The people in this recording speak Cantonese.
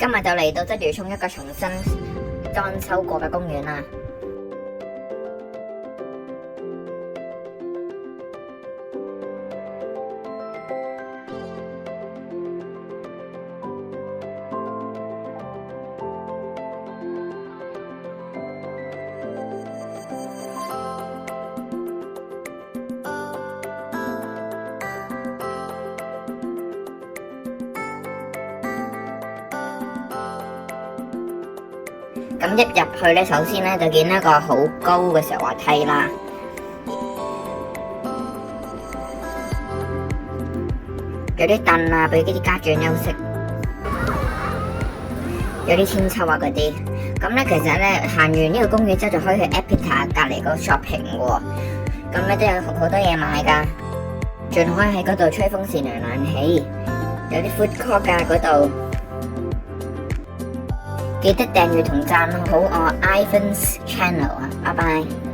今日就嚟到鰂魚涌一個重新裝修過嘅公園啦。咁一入去咧，首先咧就見一個好高嘅石滑梯啦，有啲凳啊，俾啲家長休息，有啲千秋啊嗰啲。咁咧其實咧行完呢個公園之後，就可以去 Epita 隔離個 shopping 喎。咁咧都有好多嘢買㗎，仲可以喺嗰度吹風扇涼冷氣，有啲 food court 㗎嗰度。記得訂閱同讚好我 Ivan's channel 啊，拜拜。